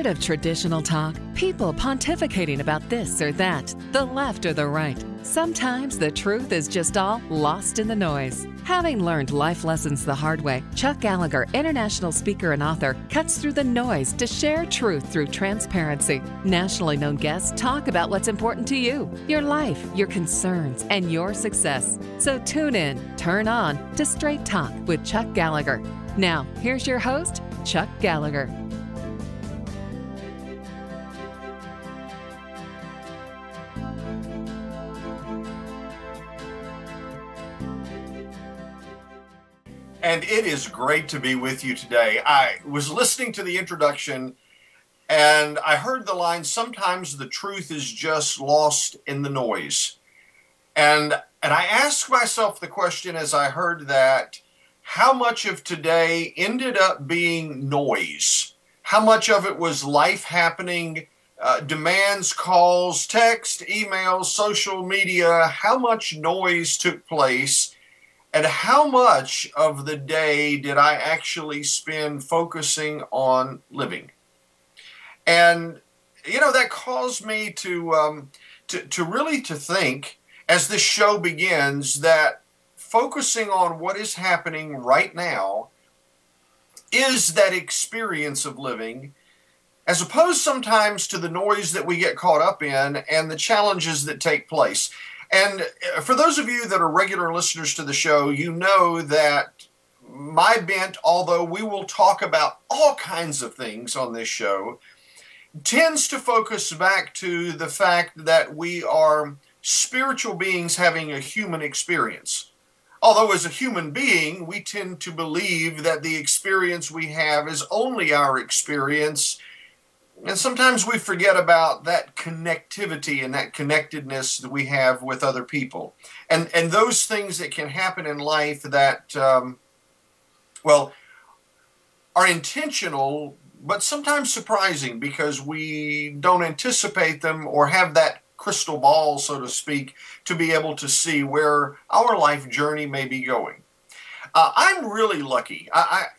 Tired of traditional talk? People pontificating about this or that, the left or the right. Sometimes the truth is just all lost in the noise. Having learned life lessons the hard way, Chuck Gallagher, international speaker and author, cuts through the noise to share truth through transparency. Nationally known guests talk about what's important to you, your life, your concerns, and your success. So tune in, turn on to Straight Talk with Chuck Gallagher. Now, here's your host, Chuck Gallagher. And it is great to be with you today. I was listening to the introduction and I heard the line, sometimes the truth is just lost in the noise. And I asked myself the question as I heard that, how much of today ended up being noise? How much of it was life happening, demands, calls, text, emails, social media? How much noise took place? And how much of the day did I actually spend focusing on living? And, you know, that caused me to really think, as this show begins, that focusing on what is happening right now is that experience of living, as opposed sometimes to the noise that we get caught up in and the challenges that take place. And for those of you that are regular listeners to the show, you know that my bent, although we will talk about all kinds of things on this show, tends to focus back to the fact that we are spiritual beings having a human experience. Although as a human being, we tend to believe that the experience we have is only our experience. And sometimes we forget about that connectivity and that connectedness that we have with other people. And those things that can happen in life that, well, are intentional, but sometimes surprising because we don't anticipate them or have that crystal ball, so to speak, to be able to see where our life journey may be going. I'm really lucky.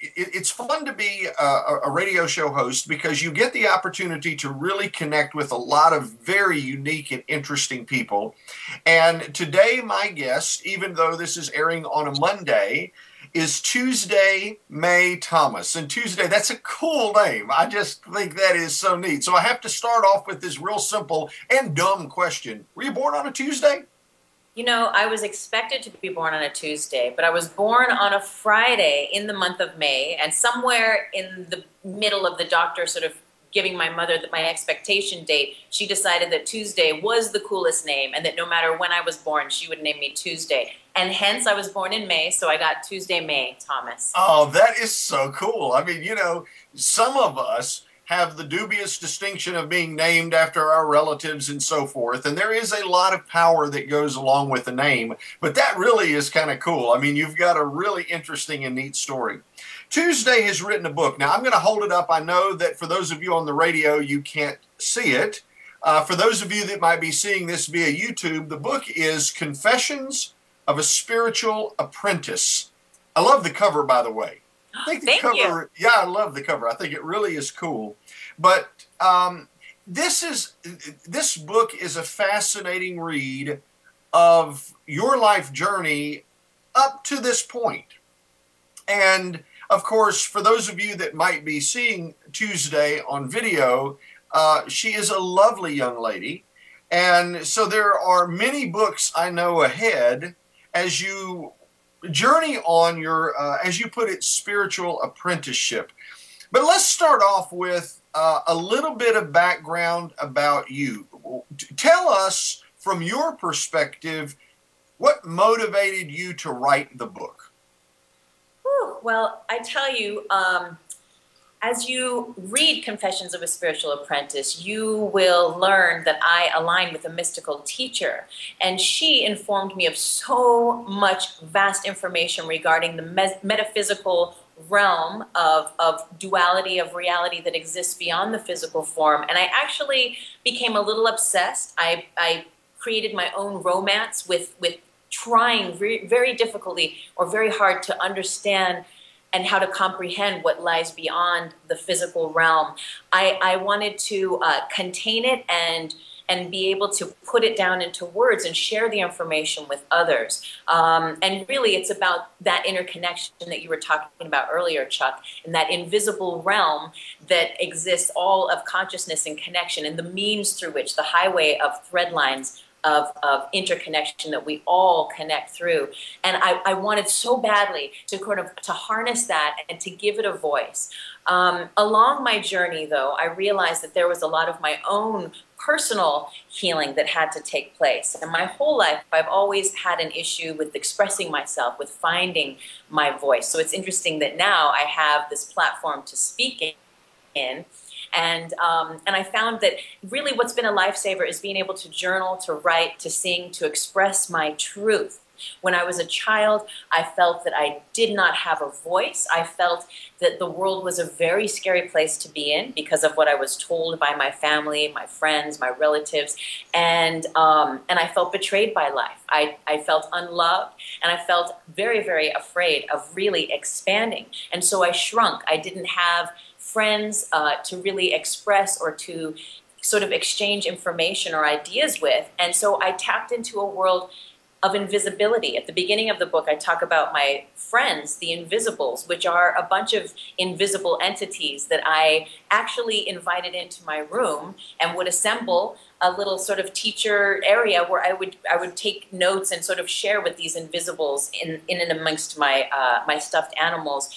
It's fun to be a radio show host because you get the opportunity to really connect with a lot of very unique and interesting people. And today my guest, even though this is airing on a Monday, is Tuesday May Thomas. And Tuesday, that's a cool name. I just think that is so neat. So I have to start off with this real simple and dumb question. Were you born on a Tuesday? You know, I was expected to be born on a Tuesday, but I was born on a Friday in the month of May, and somewhere in the middle of the doctor sort of giving my mother my expectation date, she decided that Tuesday was the coolest name and that no matter when I was born, she would name me Tuesday. And hence I was born in May, so I got Tuesday May Thomas. Oh, that is so cool. I mean, you know, some of us have the dubious distinction of being named after our relatives and so forth. And there is a lot of power that goes along with the name, but that really is kind of cool. I mean, you've got a really interesting and neat story. Tuesday has written a book. Now, I'm going to hold it up. I know that for those of you on the radio, you can't see it. For those of you that might be seeing this via YouTube, the book is Confessions of a Spiritual Apprentice. I love the cover, by the way. I think the cover, yeah, I love the cover. I think it really is cool. But this book is a fascinating read of your life journey up to this point. And of course, for those of you that might be seeing Tuesday on video, she is a lovely young lady. And so there are many books I know ahead as you journey on your, as you put it, spiritual apprenticeship. But let's start off with a little bit of background about you. Tell us, from your perspective, what motivated you to write the book? Well, I tell you, as you read Confessions of a Spiritual Apprentice, you will learn that I align with a mystical teacher, and she informed me of so much vast information regarding the metaphysical realm of duality of reality that exists beyond the physical form. And I actually became a little obsessed. I created my own romance with trying very difficultly or very hard to understand and how to comprehend what lies beyond the physical realm. I wanted to contain it and be able to put it down into words and share the information with others. And really, it's about that interconnection that you were talking about earlier, Chuck, and that invisible realm that exists, all of consciousness and connection, and the means through which, the highway of thread lines of interconnection that we all connect through. And I wanted so badly to harness that and to give it a voice. Along my journey, though, I realized that there was a lot of my own personal healing that had to take place. And my whole life, I've always had an issue with expressing myself, with finding my voice. So it's interesting that now I have this platform to speak in. And I found that really what's been a lifesaver is being able to journal, to write, to sing, to express my truth. When I was a child, I felt that I did not have a voice. I felt that the world was a very scary place to be in because of what I was told by my family, my friends, my relatives, and I felt betrayed by life. I felt unloved, and I felt very, very afraid of really expanding. And so I shrunk. I didn't have friends to really express or to sort of exchange information or ideas with. And so I tapped into a world of invisibility. At the beginning of the book, I talk about my friends, the invisibles, which are a bunch of invisible entities that I actually invited into my room and would assemble a little sort of teacher area where I would take notes and sort of share with these invisibles in and amongst my my stuffed animals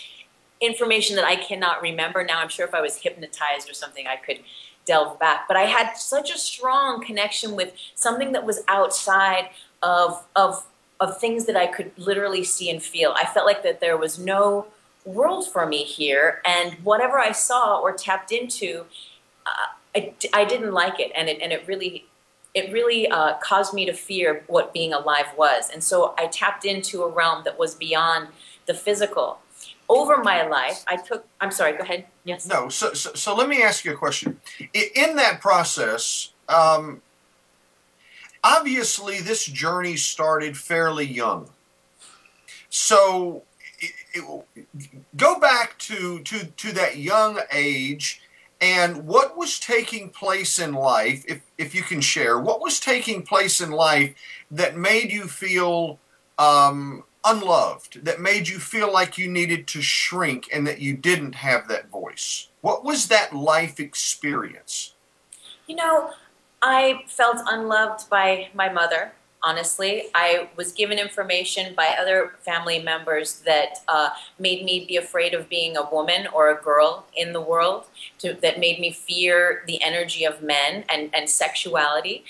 information that I cannot remember now. I'm sure if I was hypnotized or something, I could delve back. But I had such a strong connection with something that was outside of things that I could literally see and feel. I felt like that there was no world for me here, and whatever I saw or tapped into, I didn't like it, and it really caused me to fear what being alive was. And so I tapped into a realm that was beyond the physical. Over my life, I'm sorry, go ahead. Yes. No, so let me ask you a question. In that process, obviously this journey started fairly young. So go back to that young age, and what was taking place in life, if you can share, what was taking place in life that made you feel unloved, that made you feel like you needed to shrink and that you didn't have that voice? What was that life experience? You know, I felt unloved by my mother, honestly. I was given information by other family members that made me be afraid of being a woman or a girl in the world, that made me fear the energy of men and sexuality.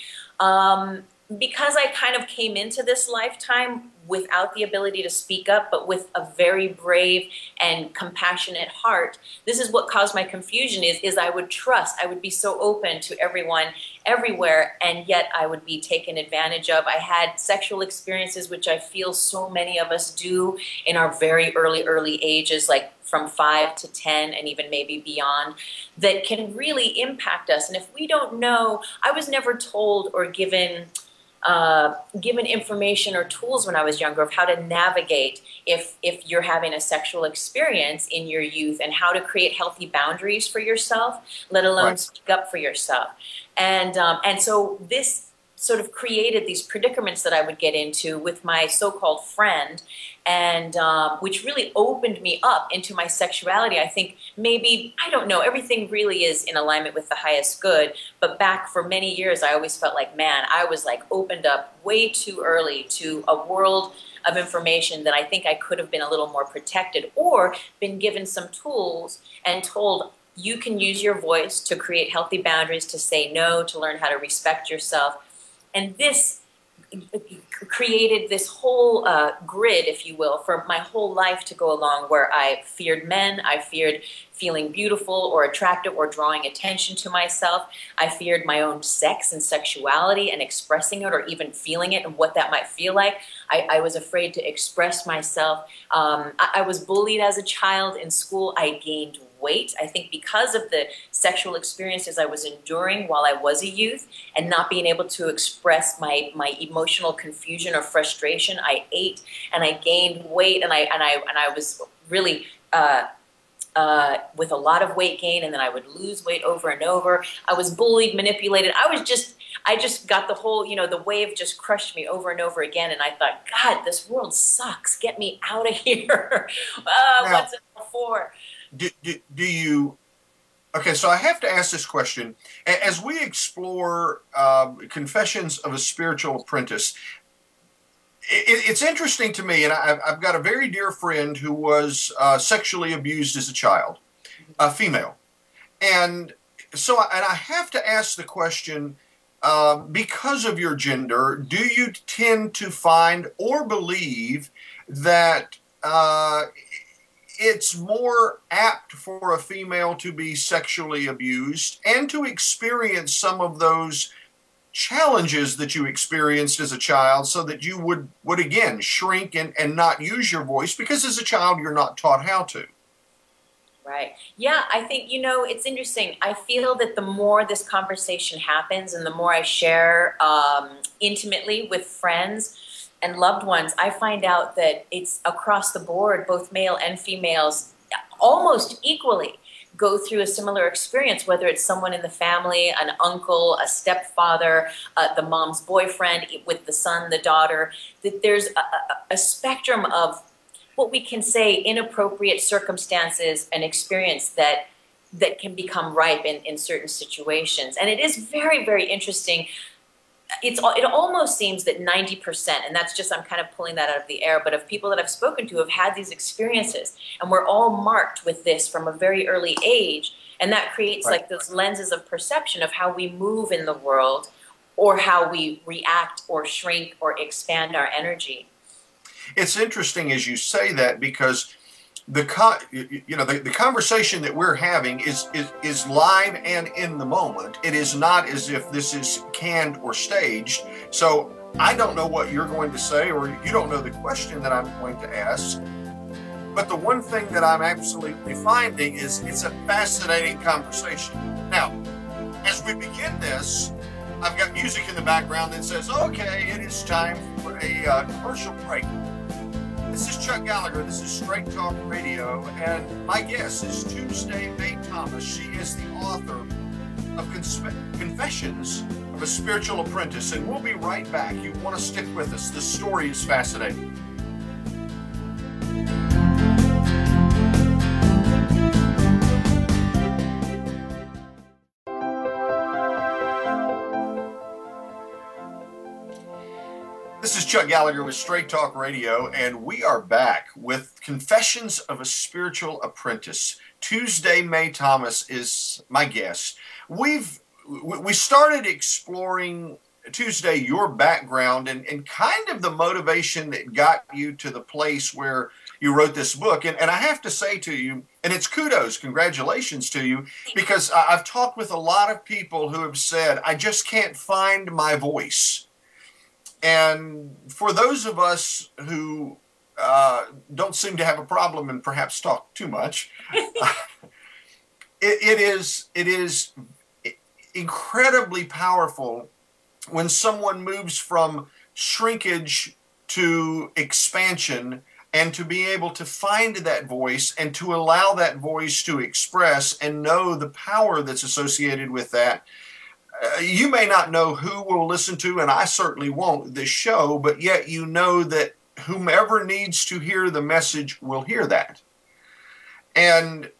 Because I kind of came into this lifetime without the ability to speak up, but with a very brave and compassionate heart, this is what caused my confusion is I would trust, I would be so open to everyone, everywhere, and yet I would be taken advantage of. I had sexual experiences, which I feel so many of us do in our very early ages, like from 5 to 10 and even maybe beyond, that can really impact us. And if we don't know, I was never told or given information or tools when I was younger of how to navigate if you're having a sexual experience in your youth, and how to create healthy boundaries for yourself, let alone speak up for yourself. And so this sort of created these predicaments that I would get into with my so-called friend, and which really opened me up into my sexuality. I think maybe, I don't know, everything really is in alignment with the highest good, but back for many years I always felt like, man, I was like opened up way too early to a world of information that I think I could have been a little more protected, or been given some tools and told, you can use your voice to create healthy boundaries, to say no, to learn how to respect yourself. And this created this whole grid, if you will, for my whole life to go along, where I feared men, I feared feeling beautiful or attractive or drawing attention to myself. I feared my own sex and sexuality and expressing it, or even feeling it and what that might feel like. I was afraid to express myself. I was bullied as a child in school. I gained weight, I think, because of the sexual experiences I was enduring while I was a youth, and not being able to express my emotional confusion or frustration. I ate and I gained weight, and I was really with a lot of weight gain, and then I would lose weight over and over. I was bullied, manipulated. I just got the whole, the wave just crushed me over and over again. And I thought, God, this world sucks. Get me out of here. What's it for? Do you, okay, so I have to ask this question. As we explore Confessions of a Spiritual Apprentice, it's interesting to me, and I've got a very dear friend who was sexually abused as a child, a female. And so, and I have to ask the question, because of your gender, do you tend to find or believe that it's more apt for a female to be sexually abused and to experience some of those challenges that you experienced as a child, so that you would again shrink and not use your voice, because as a child you're not taught how to? Right. Yeah, I think, it's interesting. I feel that the more this conversation happens and the more I share intimately with friends and loved ones, I find out that it's across the board, both male and females, almost equally go through a similar experience, whether it's someone in the family, an uncle, a stepfather, the mom's boyfriend, with the son, the daughter, that there's a spectrum of what we can say inappropriate circumstances and experience that can become ripe in certain situations. And it is very, very interesting. It almost seems that 90%, and that's just, I'm kind of pulling that out of the air, but of people that I've spoken to have had these experiences, and we're all marked with this from a very early age, and that creates like those lenses of perception of how we move in the world, or how we react or shrink or expand our energy. It's interesting as you say that, because the conversation that we're having is live and in the moment. It is not as if this is canned or staged. So I don't know what you're going to say, or you don't know the question that I'm going to ask. But the one thing that I'm absolutely finding is it's a fascinating conversation. Now, as we begin this, I've got music in the background that says, okay, it is time for a commercial break. This is Chuck Gallagher. This is Straight Talk Radio, and my guest is Tuesday May Thomas. She is the author of Confessions of a Spiritual Apprentice, and we'll be right back. You want to stick with us. This story is fascinating. This is Chuck Gallagher with Straight Talk Radio, and we are back with Confessions of a Spiritual Apprentice. Tuesday May Thomas is my guest. We started exploring, Tuesday, your background and kind of the motivation that got you to the place where you wrote this book. And I have to say to you, and it's kudos, congratulations to you, because I've talked with a lot of people who have said, I just can't find my voice. And for those of us who don't seem to have a problem and perhaps talk too much, it is incredibly powerful when someone moves from shrinkage to expansion, and to be able to find that voice and to allow that voice to express and know the power that's associated with that. You may not know who will listen to, and I certainly won't, this show, but yet you know that whomever needs to hear the message will hear that. And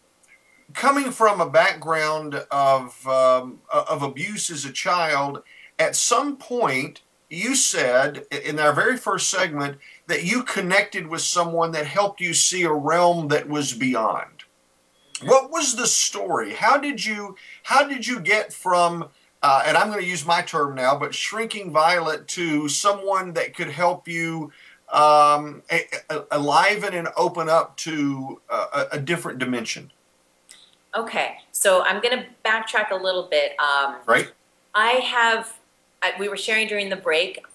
coming from a background of abuse as a child, at some point you said in our very first segment that you connected with someone that helped you see a realm that was beyond. What was the story? How did you get from and I'm going to use my term now, but shrinking violet to someone that could help you enliven and open up to a different dimension? Okay, so I'm going to backtrack a little bit. Right. We were sharing during the break,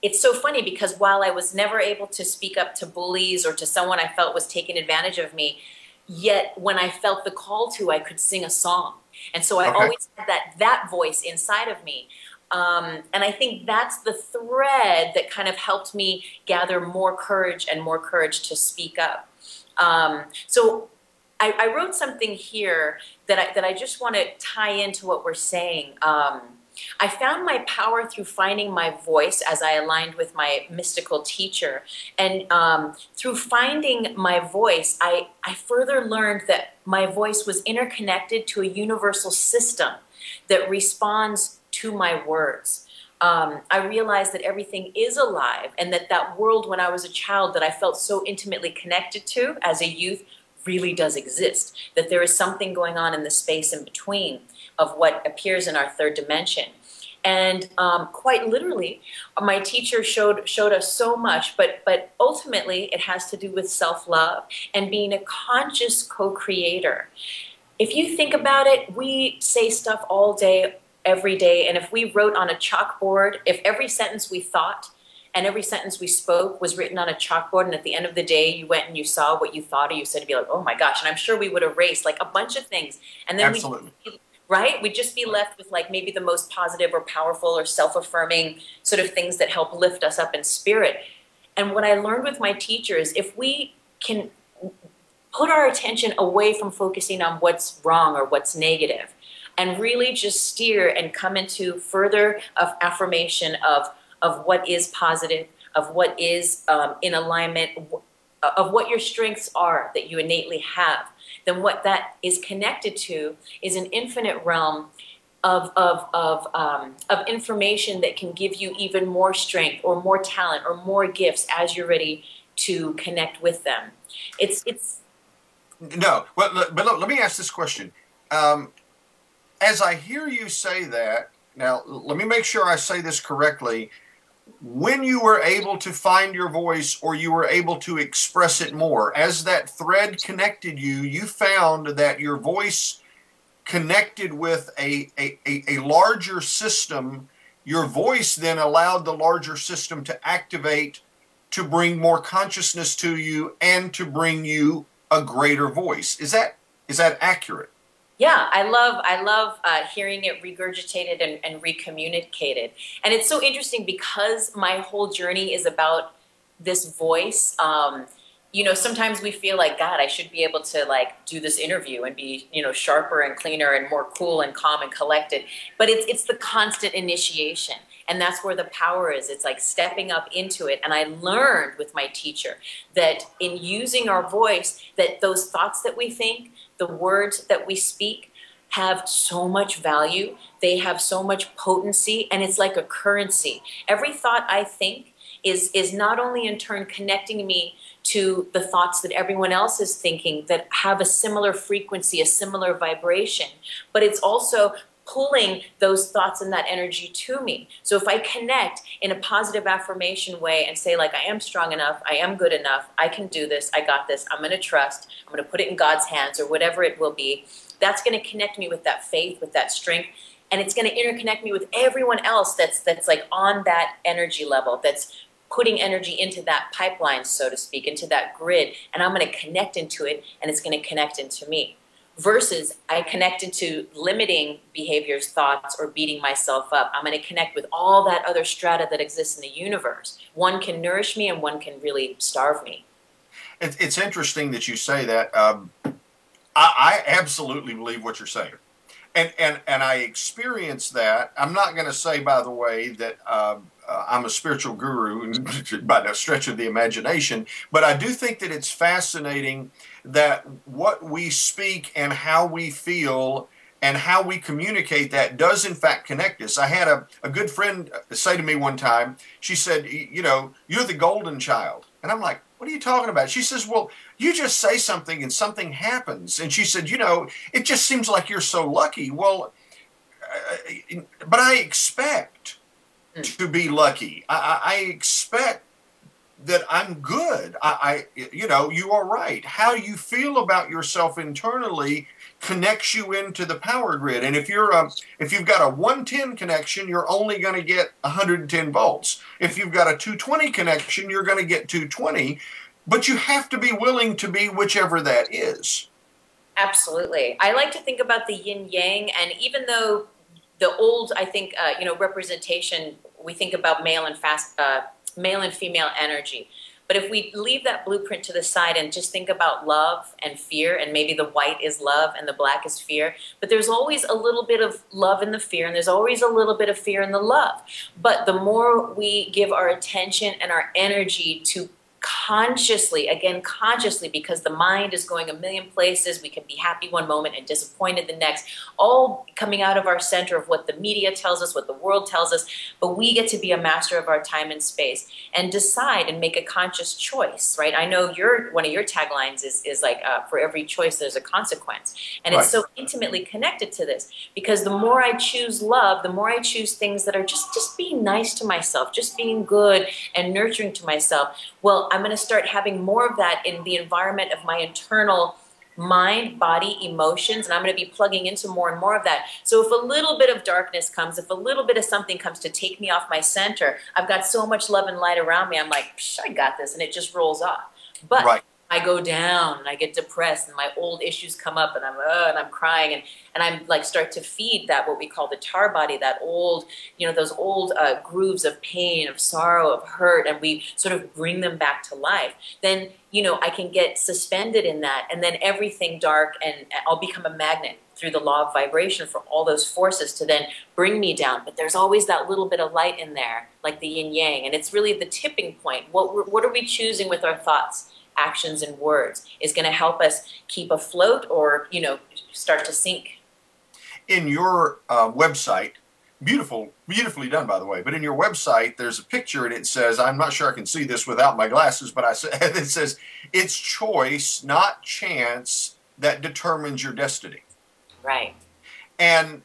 it's so funny because while I was never able to speak up to bullies or to someone I felt was taking advantage of me, yet when I felt the call to, I could sing a song. And so I always had that voice inside of me. And I think that's the thread that kind of helped me gather more courage and more courage to speak up. So I wrote something here that I just want to tie into what we're saying. I found my power through finding my voice as I aligned with my mystical teacher. And through finding my voice, I further learned that my voice was interconnected to a universal system that responds to my words. I realized that everything is alive, and that world when I was a child that I felt so intimately connected to as a youth really does exist, that there is something going on in the space in between of what appears in our third dimension. And quite literally, my teacher showed us so much, but ultimately it has to do with self-love and being a conscious co-creator. If you think about it, we say stuff all day, every day, and if we wrote on a chalkboard, if every sentence we thought and every sentence we spoke was written on a chalkboard, and at the end of the day you went and you saw what you thought or you said, to be like, oh my gosh, and I'm sure we would erase like a bunch of things. And then Absolutely. we'd just be left with like maybe the most positive or powerful or self-affirming sort of things that help lift us up in spirit. And what I learned with my teachers, if we can put our attention away from focusing on what's wrong or what's negative, and really just steer and come into further of affirmation of what is positive, of what is in alignment, of what your strengths are that you innately have, then what that is connected to is an infinite realm of information that can give you even more strength or more talent or more gifts as you're ready to connect with them. It's No, but look, let me ask this question. As I hear you say that, now let me make sure I say this correctly. When you were able to find your voice, or you were able to express it more, as that thread connected you, you found that your voice connected with a larger system. Your voice then allowed the larger system to activate, to bring more consciousness to you and to bring you a greater voice. Is that accurate? Yeah, I love hearing it regurgitated and recommunicated. And it's so interesting because my whole journey is about this voice. You know, sometimes we feel like, God, I should be able to like do this interview and be, you know, sharper and cleaner and more cool and calm and collected. But it's the constant initiation. And that's where the power is. It's like stepping up into it. And I learned with my teacher that in using our voice, that those thoughts that we think, the words that we speak have so much value. They have so much potency, and it's like a currency. Every thought I think is not only in turn connecting me to the thoughts that everyone else is thinking that have a similar frequency, a similar vibration, but it's also pulling those thoughts and that energy to me. So if I connect in a positive affirmation way and say like, I am strong enough, I am good enough, I can do this, I got this, I'm going to trust, I'm going to put it in God's hands or whatever it will be, that's going to connect me with that faith, with that strength, and it's going to interconnect me with everyone else that's like on that energy level, that's putting energy into that pipeline, so to speak, into that grid, and I'm going to connect into it, and it's going to connect into me. Versus I connect into limiting behaviors, thoughts, or beating myself up. I'm going to connect with all that other strata that exists in the universe. One can nourish me and one can really starve me. It's interesting that you say that. I absolutely believe what you're saying. And I experience that. I'm not going to say, by the way, that I'm a spiritual guru by no stretch of the imagination, but I do think that it's fascinating that what we speak and how we feel and how we communicate that does in fact connect us. I had a good friend say to me one time, she said, you know, you're the golden child. And I'm like, what are you talking about? She says, well, you just say something and something happens. And she said, you know, it just seems like you're so lucky. Well, but I expect to be lucky. I expect that I'm good. You know, you are right. How you feel about yourself internally connects you into the power grid. And if you've got a 110 connection, you're only going to get 110 volts. If you've got a 220 connection, you're going to get 220. But you have to be willing to be whichever that is. Absolutely. I like to think about the yin yang, and even though the old, I think, you know, representation, we think about male and female energy. But if we leave that blueprint to the side and just think about love and fear, and maybe the white is love and the black is fear, but there's always a little bit of love in the fear, and there's always a little bit of fear in the love. But the more we give our attention and our energy to consciously, again, consciously, because the mind is going a million places. We can be happy one moment and disappointed the next, all coming out of our center of what the media tells us, what the world tells us. But we get to be a master of our time and space and decide and make a conscious choice, right? I know one of your taglines is like, for every choice, there's a consequence. And It's so intimately connected to this, because the more I choose love, the more I choose things that are just being nice to myself, just being good and nurturing to myself. Well, I'm going to start having more of that in the environment of my internal mind, body, emotions, and I'm going to be plugging into more and more of that. So if a little bit of darkness comes, if a little bit of something comes to take me off my center, I've got so much love and light around me, I'm like, psh, I got this, and it just rolls off. But I go down and I get depressed and my old issues come up and I'm crying and I'm like start to feed that what we call the tar body, that old, those old grooves of pain, of sorrow, of hurt, and we sort of bring them back to life. Then, I can get suspended in that, and then everything dark, and I'll become a magnet through the law of vibration for all those forces to then bring me down. But there's always that little bit of light in there, like the yin yang, and it's really the tipping point. What are we choosing with our thoughts, actions, and words is going to help us keep afloat or, start to sink. In your website, beautifully done, by the way, but in your website, there's a picture and it says, I'm not sure I can see this without my glasses, but it says, it's choice, not chance, that determines your destiny. Right. And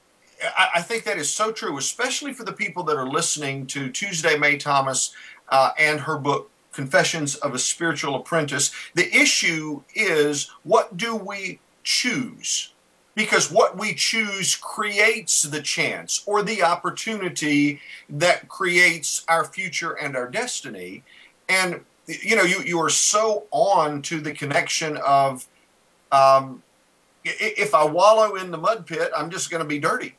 I think that is so true, especially for the people that are listening to Tuesday Mae Thomas and her book, Confessions of a Spiritual Apprentice. The issue is, what do we choose? Because what we choose creates the chance or the opportunity that creates our future and our destiny. And, you are so on to the connection of, if I wallow in the mud pit, I'm just going to be dirty.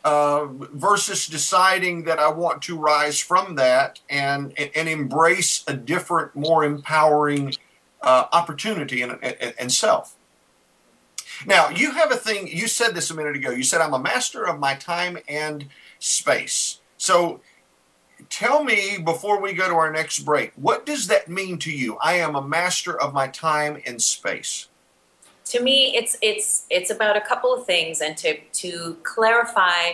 Versus deciding that I want to rise from that and embrace a different, more empowering opportunity and self. Now, you have a thing, you said this a minute ago, you said, I'm a master of my time and space. So tell me, before we go to our next break, what does that mean to you? I am a master of my time and space. To me, it's about a couple of things, and to clarify,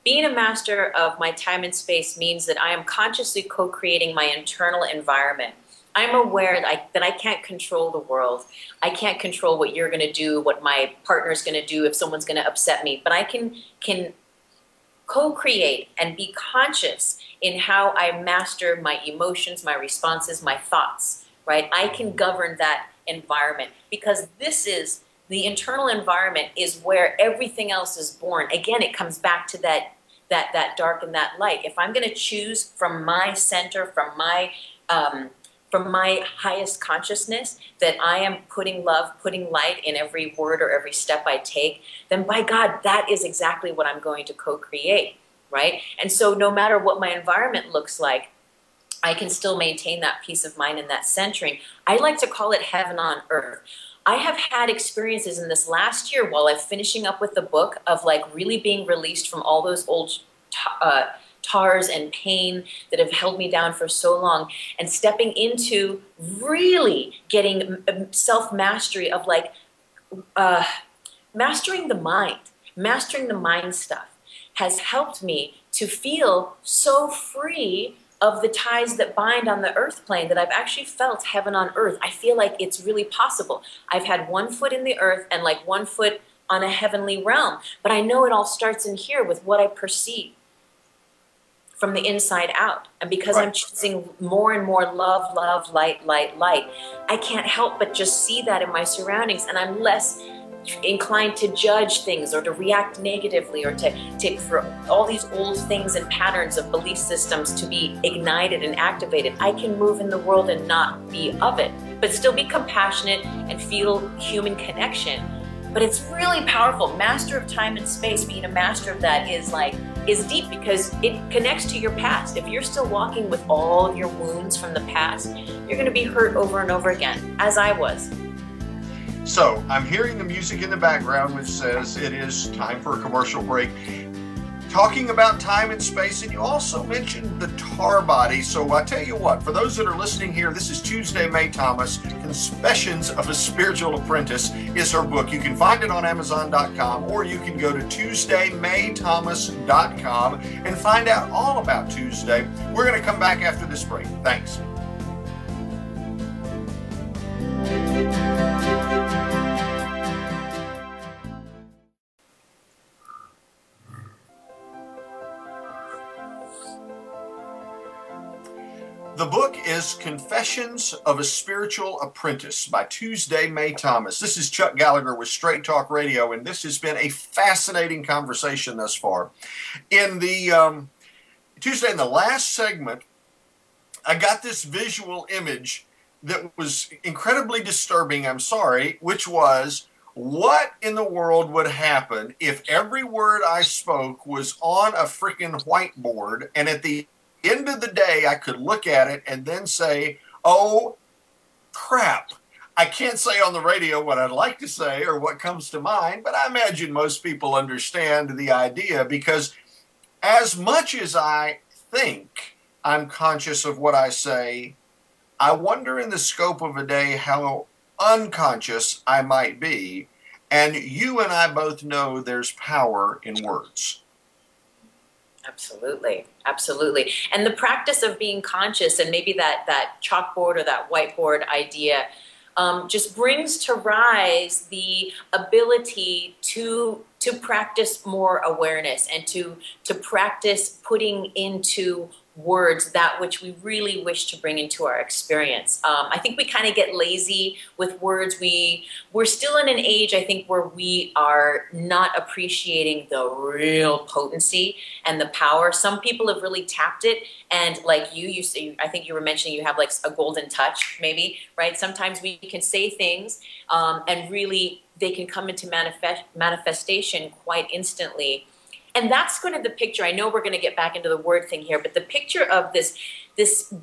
being a master of my time and space means that I am consciously co-creating my internal environment. I'm aware that I can't control the world. I can't control what you're going to do, what my partner's going to do, if someone's going to upset me, but I can co-create and be conscious in how I master my emotions, my responses, my thoughts, right? I can govern that environment, because this is the internal environment is where everything else is born. Again, it comes back to that dark and that light. If I'm going to choose from my center, from my highest consciousness, that I am putting love, putting light in every word or every step I take, then by God, that is exactly what I'm going to co-create, right? And so no matter what my environment looks like, I can still maintain that peace of mind and that centering. I like to call it heaven on earth. I have had experiences in this last year while I'm finishing up with the book of like really being released from all those old tars and pain that have held me down for so long, and stepping into really getting self-mastery of like mastering the mind stuff has helped me to feel so free of the ties that bind on the earth plane, that I've actually felt heaven on earth. I feel like it's really possible. I've had one foot in the earth and like one foot on a heavenly realm, but I know it all starts in here with what I perceive from the inside out. And because I'm choosing more and more love, love, light, light, light, I can't help but just see that in my surroundings, and I'm less inclined to judge things or to react negatively or to for all these old things and patterns of belief systems to be ignited and activated. I can move in the world and not be of it, but still be compassionate and feel human connection. but it's really powerful. Master of time and space, being a master of that is deep because it connects to your past. If you're still walking with all of your wounds from the past, you're going to be hurt over and over again, as I was. So I'm hearing the music in the background which says it is time for a commercial break. Talking about time and space, and you also mentioned the tar body. So I tell you what, for those that are listening here, this is Tuesday Mae Thomas. Confessions of a Spiritual Apprentice is her book. You can find it on Amazon.com, or you can go to TuesdayMaeThomas.com and find out all about Tuesday. We're going to come back after this break. Thanks. The book is Confessions of a Spiritual Apprentice by Tuesday Mae Thomas. This is Chuck Gallagher with Straight Talk Radio, and this has been a fascinating conversation thus far. In the Tuesday, in the last segment, I got this visual image that was incredibly disturbing, I'm sorry, which was, what in the world would happen if every word I spoke was on a freaking whiteboard, and at the end of the day, I could look at it and then say, oh, crap. I can't say on the radio what I'd like to say or what comes to mind, but I imagine most people understand the idea, because as much as I think I'm conscious of what I say, I wonder in the scope of a day how unconscious I might be. And you and I both know there's power in words. Absolutely. Absolutely. And the practice of being conscious, and maybe that chalkboard or that whiteboard idea, just brings to rise the ability to practice more awareness and to practice putting into words that which we really wish to bring into our experience. I think we kind of get lazy with words. We're still in an age, I think, where we are not appreciating the real potency and the power. Some people have really tapped it, and like you say, I think you were mentioning you have like a golden touch, maybe, right? Sometimes we can say things and really they can come into manifestation quite instantly. And that's kind of the picture. I know we're going to get back into the word thing here, but the picture of this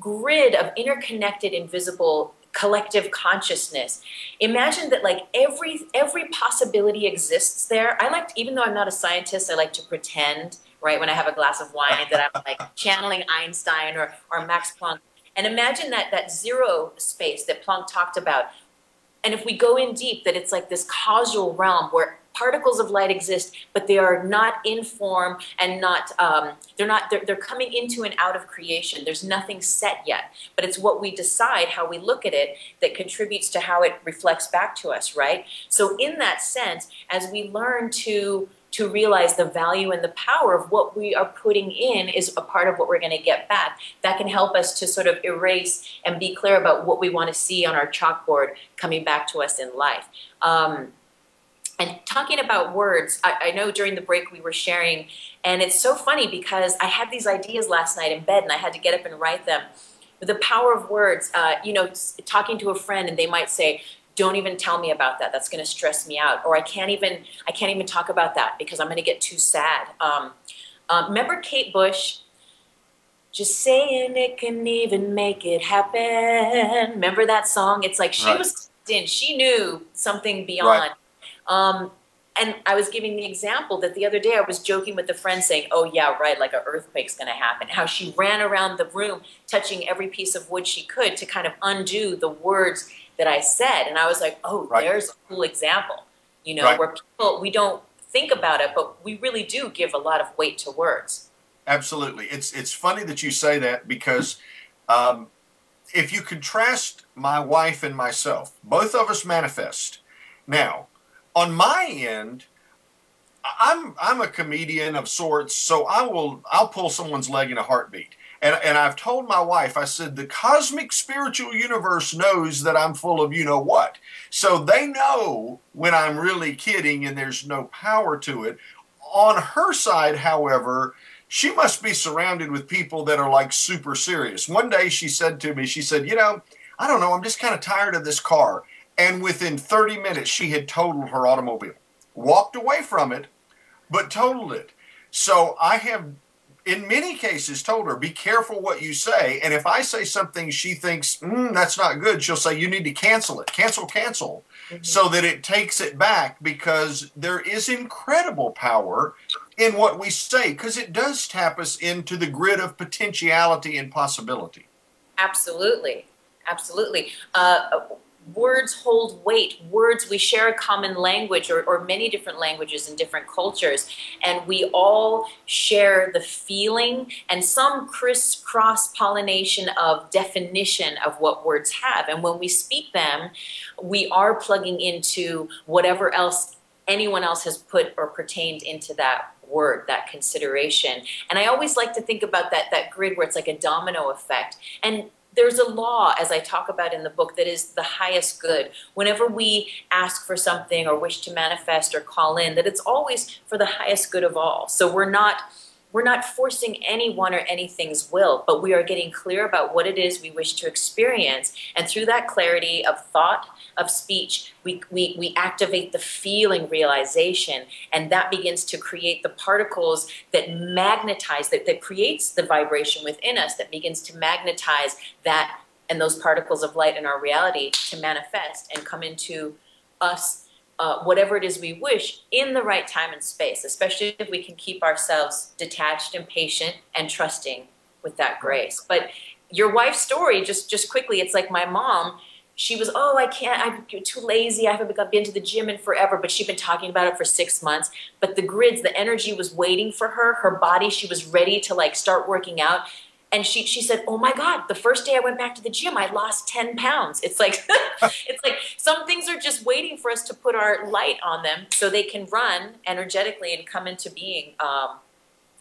grid of interconnected, invisible, collective consciousness. Imagine that like every possibility exists there. Even though I'm not a scientist, I like to pretend, right, when I have a glass of wine, that I'm like channeling Einstein or Max Planck. And imagine that zero space that Planck talked about. And if we go in deep, that it's like this causal realm where particles of light exist, but they are not in form and they're coming into and out of creation. There's nothing set yet, but it's what we decide, how we look at it, that contributes to how it reflects back to us, right? So in that sense, as we learn to realize the value and the power of what we are putting in is a part of what we're going to get back, that can help us to sort of erase and be clear about what we want to see on our chalkboard coming back to us in life. And talking about words, I know during the break we were sharing, and it's so funny because I had these ideas last night in bed and I had to get up and write them. But the power of words, talking to a friend and they might say, don't even tell me about that. That's going to stress me out. Or I can't even talk about that because I'm going to get too sad. Remember Kate Bush? Just saying it can even make it happen. Remember that song? It's like she was in. She knew something beyond. Right. And I was giving the example that the other day I was joking with a friend saying, oh yeah, right, like an earthquake's going to happen. How she ran around the room touching every piece of wood she could to kind of undo the words that I said. And I was like, oh, there's a cool example, where people, we don't think about it, but we really do give a lot of weight to words. Absolutely. It's funny that you say that because if you contrast my wife and myself, both of us manifest. Now, on my end, I'm a comedian of sorts, so I'll pull someone's leg in a heartbeat. And I've told my wife, I said, the cosmic spiritual universe knows that I'm full of you-know-what. So they know when I'm really kidding and there's no power to it. On her side, however, she must be surrounded with people that are like super serious. One day she said to me, she said, I don't know, I'm just kind of tired of this car. And within 30 minutes, she had totaled her automobile. walked away from it, but told it. So I have, in many cases, told her, be careful what you say. And if I say something she thinks, that's not good, she'll say, you need to cancel it. Cancel, cancel. So that it takes it back, because there is incredible power in what we say, because it does tap us into the grid of potentiality and possibility. Absolutely. Absolutely. Words hold weight. Words, we share a common language, or many different languages in different cultures, and we all share the feeling and some crisscross pollination of definition of what words have. And when we speak them, we are plugging into whatever else anyone else has put or pertained into that word, that consideration. And I always like to think about that grid where it's like a domino effect. And there's a law, as I talk about in the book, that is the highest good. Whenever we ask for something or wish to manifest or call in, that it's always for the highest good of all. So we're not forcing anyone or anything's will, but we are getting clear about what it is we wish to experience. And through that clarity of thought, of speech, we activate the feeling realization, and that begins to create the particles that magnetize, that creates the vibration within us that begins to magnetize that and those particles of light in our reality to manifest and come into us, whatever it is we wish, in the right time and space, especially if we can keep ourselves detached and patient and trusting with that grace. But your wife's story, just quickly, it's like my mom. She was, I can't, I'm too lazy, I haven't been to the gym in forever, but she'd been talking about it for 6 months. But the grids, the energy was waiting for her, her body, she was ready to like start working out. And she said, oh my God, the first day I went back to the gym, I lost 10 pounds. It's like, it's like some things are just waiting for us to put our light on them so they can run energetically and come into being,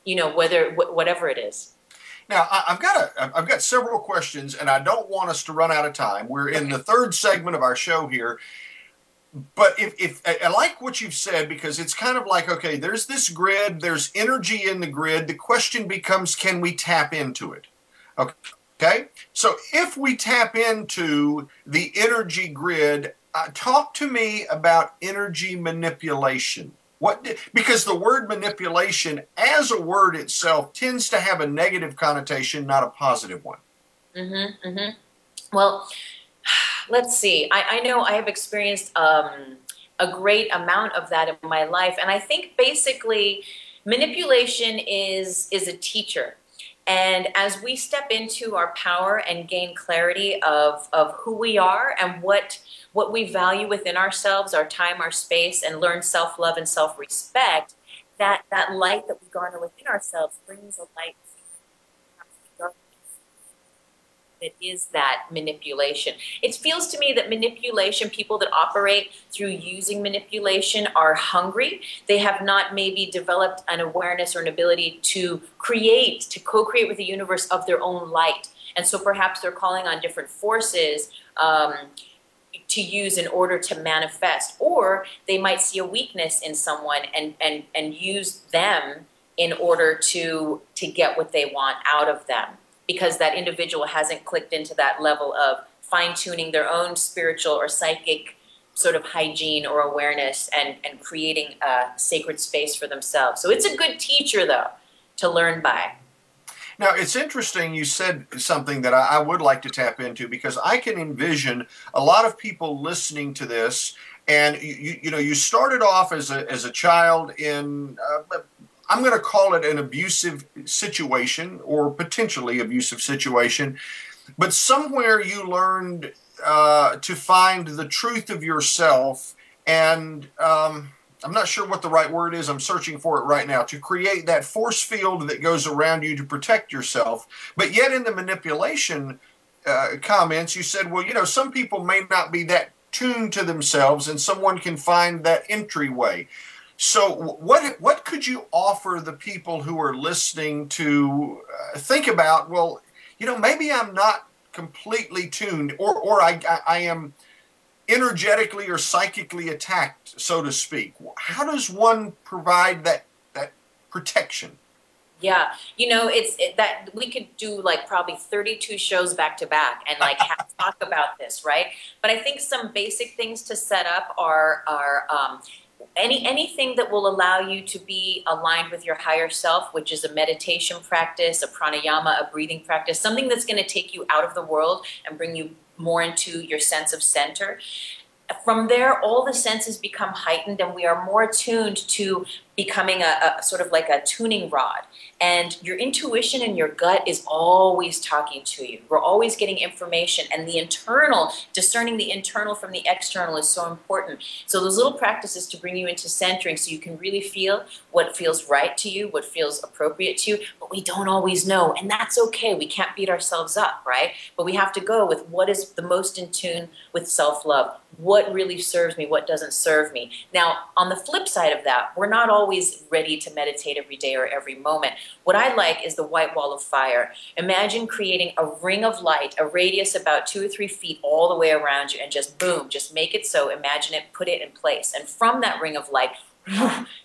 whatever it is. Now, I've got several questions, and I don't want us to run out of time. We're in the third segment of our show here. But if I like what you've said, because it's kind of like, okay, there's this grid, there's energy in the grid. The question becomes, can we tap into it? Okay? So if we tap into the energy grid, talk to me about energy manipulation. Because the word manipulation as a word itself tends to have a negative connotation, not a positive one. Well, let's see. I know I have experienced a great amount of that in my life. And I think basically manipulation is a teacher. And as we step into our power and gain clarity of who we are and what we value within ourselves, our time, our space, and learn self-love and self-respect, that light that we garner within ourselves brings a light to darkness that is that manipulation. It feels to me that manipulation, people that operate through using manipulation are hungry. They have not maybe developed an awareness or an ability to co-create with the universe of their own light. And so perhaps they're calling on different forces to use in order to manifest, or they might see a weakness in someone and use them in order to get what they want out of them, because that individual hasn't clicked into that level of fine-tuning their own spiritual or psychic sort of hygiene or awareness and creating a sacred space for themselves. So it's a good teacher, though, to learn by. Now, it's interesting you said something that I would like to tap into, because I can envision a lot of people listening to this, and you started off as a child in, I'm going to call it an abusive situation or potentially abusive situation, but somewhere you learned to find the truth of yourself, and I'm not sure what the right word is. I'm searching for it right now. To create that force field that goes around you to protect yourself. But yet in the manipulation comments, you said, well, some people may not be that tuned to themselves, and someone can find that entryway. So what could you offer the people who are listening to think about, well, maybe I'm not completely tuned, or I am energetically or psychically attacked, so to speak. How does one provide that protection? Yeah, that we could do like probably 32 shows back to back and like have to talk about this, right? But I think some basic things to set up are anything that will allow you to be aligned with your higher self, which is a meditation practice, a pranayama, a breathing practice, something that's going to take you out of the world and bring you more into your sense of center. From there, all the senses become heightened, and we are more attuned to becoming a sort of like a tuning rod. And your intuition and your gut is always talking to you. We're always getting information, and the internal, discerning the internal from the external is so important. So those little practices to bring you into centering so you can really feel what feels right to you, what feels appropriate to you, but we don't always know, and that's okay. We can't beat ourselves up, right? But we have to go with what is the most in tune with self-love. What really serves me, what doesn't serve me. Now, on the flip side of that, we're not always ready to meditate every day or every moment. What I like is the white wall of fire. Imagine creating a ring of light, a radius about 2 or 3 feet all the way around you, and just boom, just make it so, imagine it, put it in place. And from that ring of light,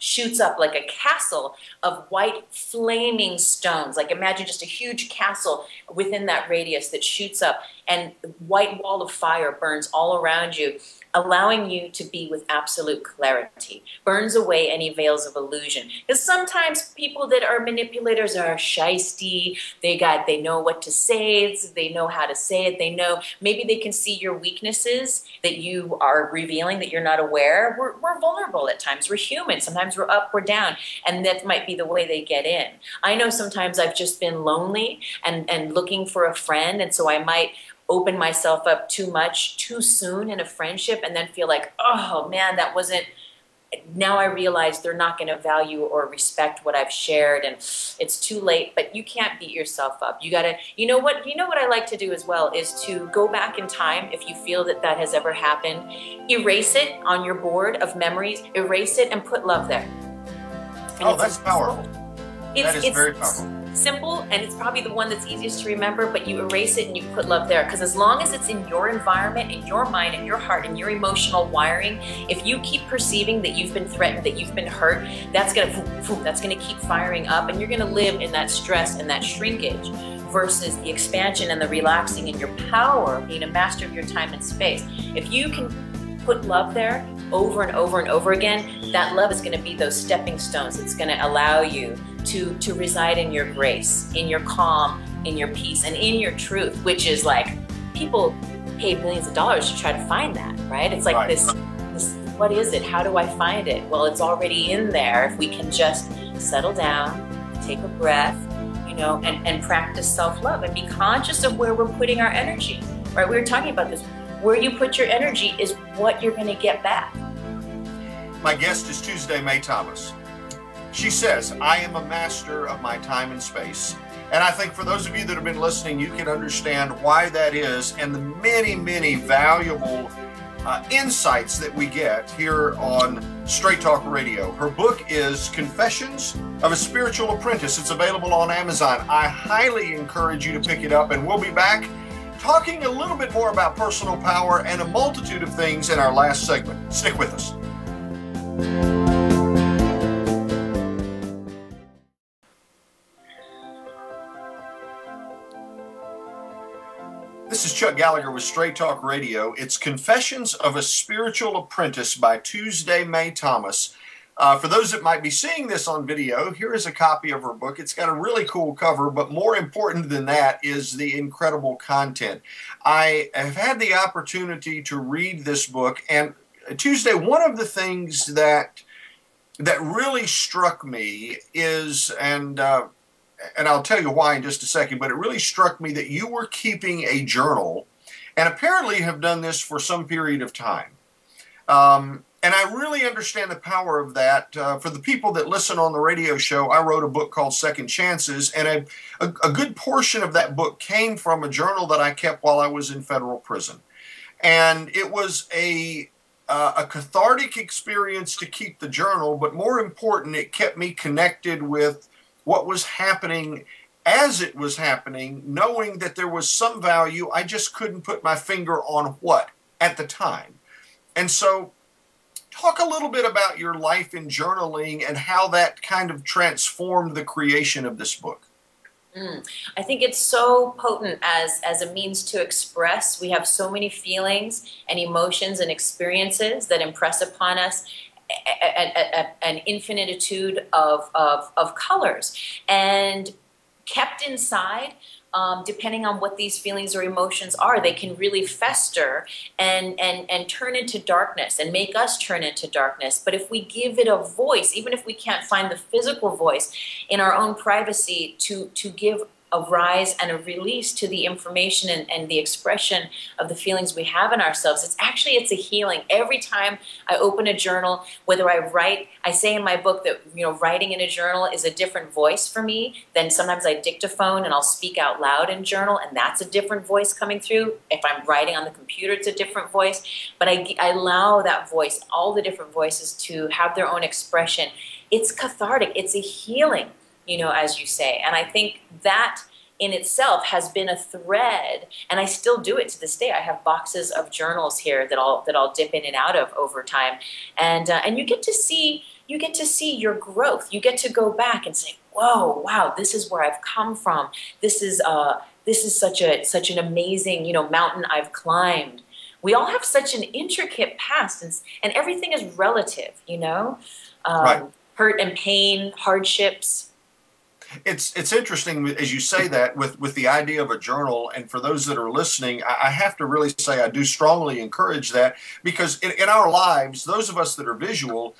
shoots up like a castle of white flaming stones. Like imagine just a huge castle within that radius that shoots up, and the white wall of fire burns all around you, allowing you to be with absolute clarity. Burns away any veils of illusion. Because sometimes people that are manipulators are shisty, they know what to say, they know how to say it, they know, maybe they can see your weaknesses that you are revealing that you're not aware. We're vulnerable at times, we're human, sometimes we're up, we're down, and that might be the way they get in. I know sometimes I've just been lonely and looking for a friend, and so I might open myself up too much, too soon in a friendship, and then feel like, oh man, that wasn't, now I realize they're not going to value or respect what I've shared, and it's too late. But you can't beat yourself up. You gotta, you know what I like to do as well is to go back in time if you feel that that has ever happened. Erase it on your board of memories, erase it and put love there. And oh, that's powerful. That is very powerful. Simple, and it's probably the one that's easiest to remember, but you erase it and you put love there, because as long as it's in your environment, in your mind, in your heart, in your emotional wiring, if you keep perceiving that you've been threatened, that you've been hurt, that's gonna keep firing up, and you're gonna live in that stress and that shrinkage versus the expansion and the relaxing and your power, being a master of your time and space. If you can put love there over and over and over again, that love is going to be those stepping stones. It's going to allow you to reside in your grace, in your calm, in your peace, and in your truth, which is like, people pay millions of dollars to try to find that, right? It's like right. this, what is it? How do I find it? Well, it's already in there if we can just settle down, take a breath, you know, and practice self-love and be conscious of where we're putting our energy, right? We were talking about this. Where you put your energy is what you're going to get back. My guest is Tuesday Mae Thomas. She says, I am a master of my time and space. And I think for those of you that have been listening, you can understand why that is and the many, many valuable insights that we get here on Straight Talk Radio. Her book is Confessions of a Spiritual Apprentice. It's available on Amazon. I highly encourage you to pick it up, and we'll be back talking a little bit more about personal power and a multitude of things in our last segment. Stick with us. This is Chuck Gallagher with Straight Talk Radio. It's Confessions of a Spiritual Apprentice by Tuesday Mae Thomas. For those that might be seeing this on video, here is a copy of her book. It's got a really cool cover, but more important than that is the incredible content. I have had the opportunity to read this book, and Tuesday, one of the things that really struck me is, and I'll tell you why in just a second, but it really struck me that you were keeping a journal, and apparently have done this for some period of time. And I really understand the power of that. For the people that listen on the radio show, I wrote a book called Second Chances, and a good portion of that book came from a journal that I kept while I was in federal prison. And it was a cathartic experience to keep the journal, but more important, it kept me connected with what was happening as it was happening, knowing that there was some value. I just couldn't put my finger on what at the time. And so talk a little bit about your life in journaling and how that kind of transformed the creation of this book. I think it's so potent as a means to express. We have so many feelings and emotions and experiences that impress upon us an infinitude of colors, and kept inside, depending on what these feelings or emotions are, they can really fester and turn into darkness and make us turn into darkness. But if we give it a voice, even if we can't find the physical voice in our own privacy to give a rise and a release to the information and the expression of the feelings we have in ourselves, it's a healing. Every time I open a journal, whether I write, I say in my book that, you know, writing in a journal is a different voice for me than sometimes I dictaphone and I'll speak out loud in journal, and that's a different voice coming through. If I'm writing on the computer, it's a different voice, but I allow that voice, all the different voices, to have their own expression. It's cathartic. It's a healing, you know, as you say. And I think that in itself has been a thread, and I still do it to this day. I have boxes of journals here that I'll dip in and out of over time, and you get to see your growth. You get to go back and say, whoa, wow, this is where I've come from. This is such an amazing, you know, mountain I've climbed. We all have such an intricate past, and everything is relative, you know. Right. Hurt and pain, hardships. It's interesting as you say that with the idea of a journal, and for those that are listening, I have to really say I do strongly encourage that, because in our lives, those of us that are visual,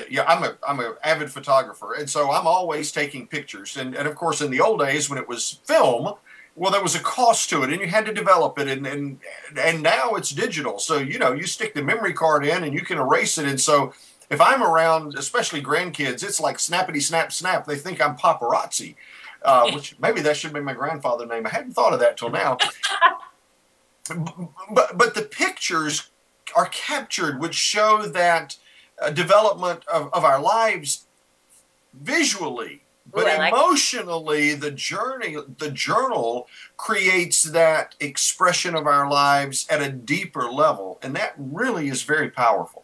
yeah, I'm an avid photographer, and so I'm always taking pictures, and of course in the old days when it was film, well, there was a cost to it, and you had to develop it, and now it's digital, so you know, you stick the memory card in and you can erase it, and so if I'm around, especially grandkids, it's like snappity snap snap. They think I'm paparazzi, which maybe that should be my grandfather's name. I hadn't thought of that till now. But the pictures are captured, which show that development of our lives visually. But emotionally, the journal creates that expression of our lives at a deeper level, and that really is very powerful.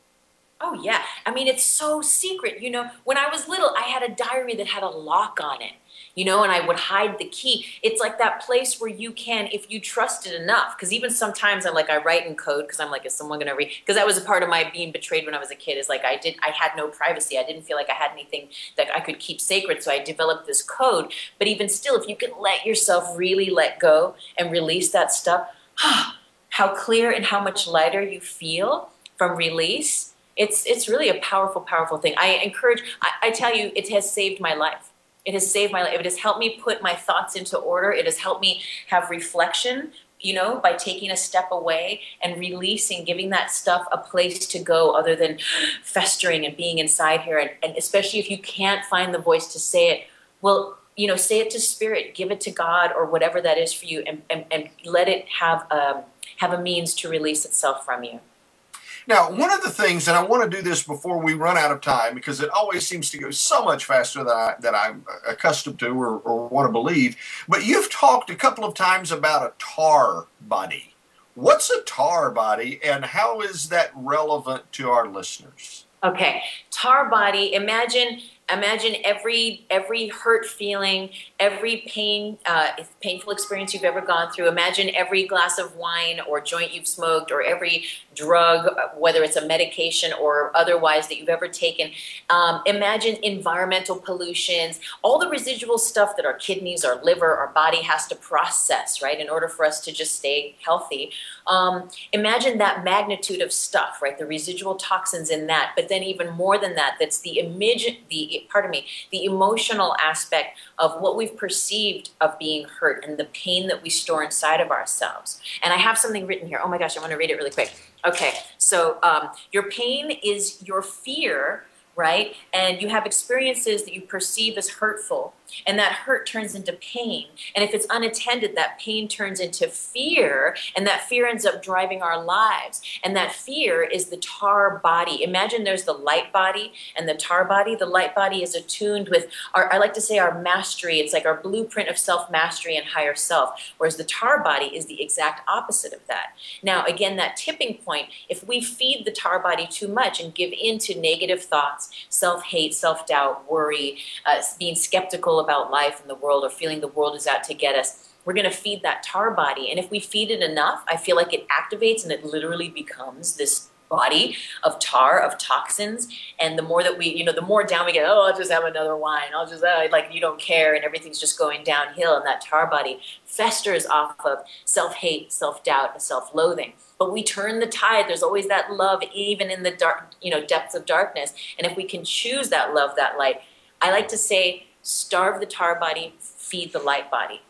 Oh, yeah. I mean, it's so secret. You know, when I was little, I had a diary that had a lock on it, you know, and I would hide the key. It's like that place where you can, if you trust it enough, because even sometimes I write in code because I'm like, is someone going to read? Because that was a part of my being betrayed when I was a kid, is like I had no privacy. I didn't feel like I had anything that I could keep sacred. So I developed this code. But even still, if you can let yourself really let go and release that stuff, how clear and how much lighter you feel from release. It's really a powerful, powerful thing. I tell you, it has saved my life. It has saved my life. It has helped me put my thoughts into order. It has helped me have reflection, you know, by taking a step away and releasing, giving that stuff a place to go other than festering and being inside here. And especially if you can't find the voice to say it, well, you know, say it to spirit, give it to God or whatever that is for you, and let it have a means to release itself from you. Now, one of the things, and I want to do this before we run out of time, because it always seems to go so much faster than I'm accustomed to or want to believe, but you've talked a couple of times about a tar body. What's a tar body, and how is that relevant to our listeners? Okay, tar body, imagine every hurt feeling, every painful experience you've ever gone through. Imagine every glass of wine or joint you've smoked, or every drug, whether it's a medication or otherwise that you've ever taken. Imagine environmental pollutions, all the residual stuff that our kidneys, our liver, our body has to process, right, in order for us to just stay healthy. Imagine that magnitude of stuff, right, the residual toxins in that, but then even more than that, that's the emotional aspect of what we've perceived of being hurt and the pain that we store inside of ourselves. And I have something written here. Oh my gosh, I want to read it really quick. Okay, so your pain is your fear, right? And you have experiences that you perceive as hurtful, and that hurt turns into pain. And if it's unattended, that pain turns into fear, and that fear ends up driving our lives. And that fear is the tar body. Imagine there's the light body and the tar body. The light body is attuned with I like to say our mastery. It's like our blueprint of self-mastery and higher self, whereas the tar body is the exact opposite of that. Now, again, that tipping point, if we feed the tar body too much and give in to negative thoughts, self-hate, self-doubt, worry, being skeptical about life and the world, or feeling the world is out to get us, we're going to feed that tar body. And if we feed it enough, I feel like it activates and it literally becomes this body of tar, of toxins. And the more that we, you know, the more down we get, oh, I'll just have another wine. I'll just, like, you don't care, and everything's just going downhill. And that tar body festers off of self-hate, self-doubt, and self-loathing. But we turn the tide. There's always that love, even in the dark, you know, depths of darkness. And if we can choose that love, that light, I like to say, starve the tar body, feed the light body,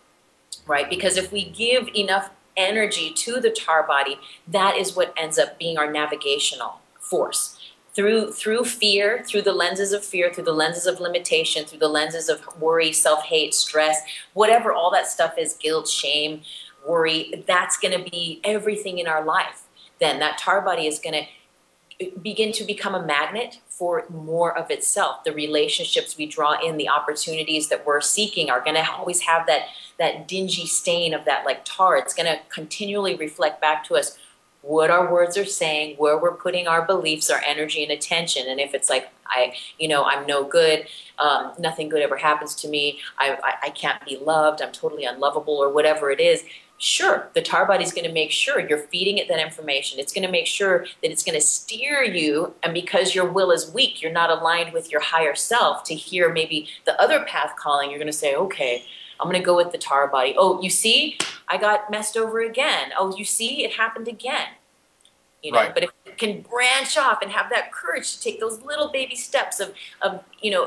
right? Because if we give enough energy to the tar body, that is what ends up being our navigational force. Through fear, through the lenses of fear, through the lenses of limitation, through the lenses of worry, self-hate, stress, whatever all that stuff is, guilt, shame, worry, that's going to be everything in our life. Then that tar body is going to begin to become a magnet for more of itself. The relationships we draw in, the opportunities that we're seeking are going to always have that dingy stain of that, like, tar. It's going to continually reflect back to us what our words are saying, where we're putting our beliefs, our energy, and attention. And if it's like, I'm no good, nothing good ever happens to me, I can't be loved, I'm totally unlovable, or whatever it is, sure, the tar body is going to make sure you're feeding it that information. It's going to make sure that it's going to steer you, and because your will is weak, you're not aligned with your higher self to hear maybe the other path calling, you're going to say, okay, I'm going to go with the tar body. Oh, you see, I got messed over again. Oh, you see, it happened again. You know, Right. But if you can branch off and have that courage to take those little baby steps of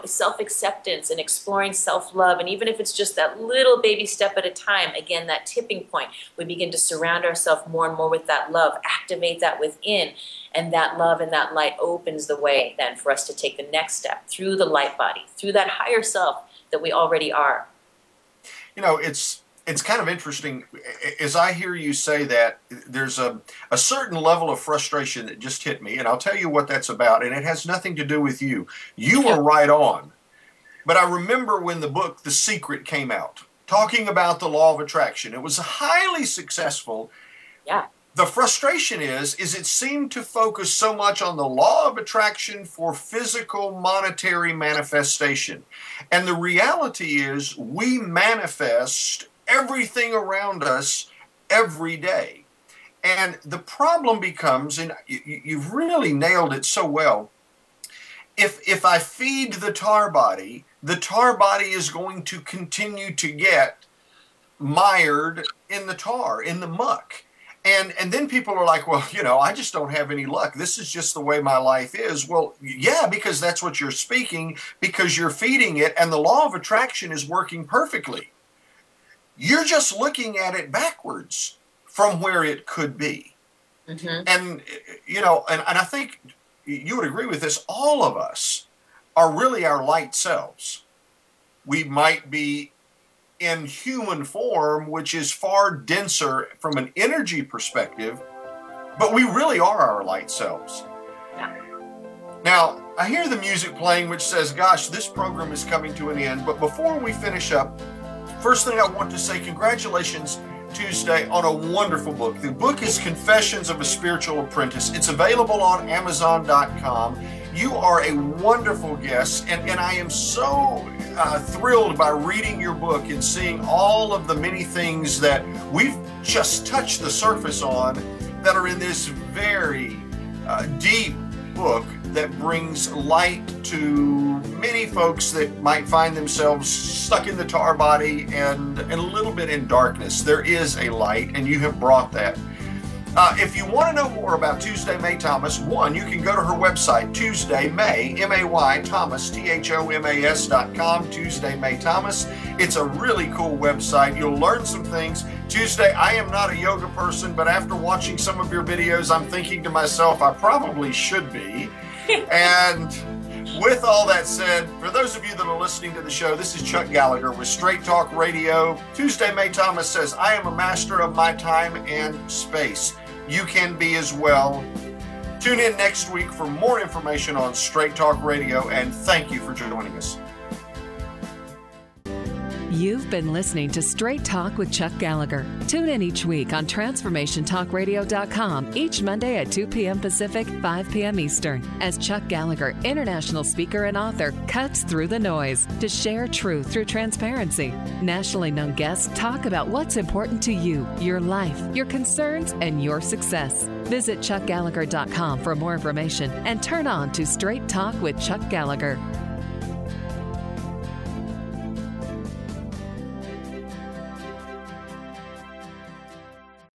self-acceptance and exploring self-love, and even if it's just that little baby step at a time, again, that tipping point, we begin to surround ourselves more and more with that love, activate that within, and that love and that light opens the way then for us to take the next step through the light body, through that higher self that we already are. You know, it's kind of interesting, as I hear you say that, there's a certain level of frustration that just hit me, and I'll tell you what that's about, and it has nothing to do with you. You were right on. But I remember when the book The Secret came out, talking about the law of attraction. It was highly successful. Yeah. The frustration is it seemed to focus so much on the law of attraction for physical monetary manifestation. And the reality is we manifest everything around us every day. And the problem becomes, and you've really nailed it so well, if I feed the tar body is going to continue to get mired in the tar, in the muck. And then people are like, well, I just don't have any luck. This is just the way my life is. Well, yeah, because that's what you're speaking, because you're feeding it, and the law of attraction is working perfectly. You're just looking at it backwards from where it could be. Mm-hmm. And, and I think you would agree with this, all of us are really our light selves. We might be in human form, which is far denser from an energy perspective, but we really are our light selves. Yeah. Now, I hear the music playing, which says, gosh, this program is coming to an end. But before we finish up, first thing I want to say, congratulations, Tuesday, on a wonderful book. The book is Confessions of a Spiritual Apprentice. It's available on Amazon.com. You are a wonderful guest, and I am so thrilled by reading your book and seeing all of the many things that we've just touched the surface on that are in this very deep book that brings light to many folks that might find themselves stuck in the tar body and a little bit in darkness. There is a light, and you have brought that. If you want to know more about Tuesday May Thomas, one, you can go to her website, Tuesday May, M-A-Y, Thomas, Thomas.com, Tuesday May Thomas. It's a really cool website. You'll learn some things. Tuesday, I am not a yoga person, but after watching some of your videos, I'm thinking to myself, I probably should be. And with all that said, for those of you that are listening to the show, this is Chuck Gallagher with Straight Talk Radio. Tuesday May Thomas says, I am a master of my time and space. You can be as well. Tune in next week for more information on Straight Talk Radio, and thank you for joining us. You've been listening to Straight Talk with Chuck Gallagher. Tune in each week on TransformationTalkRadio.com each Monday at 2 p.m. Pacific, 5 p.m. Eastern, as Chuck Gallagher, international speaker and author, cuts through the noise to share truth through transparency. Nationally known guests talk about what's important to you, your life, your concerns, and your success. Visit ChuckGallagher.com for more information and turn on to Straight Talk with Chuck Gallagher.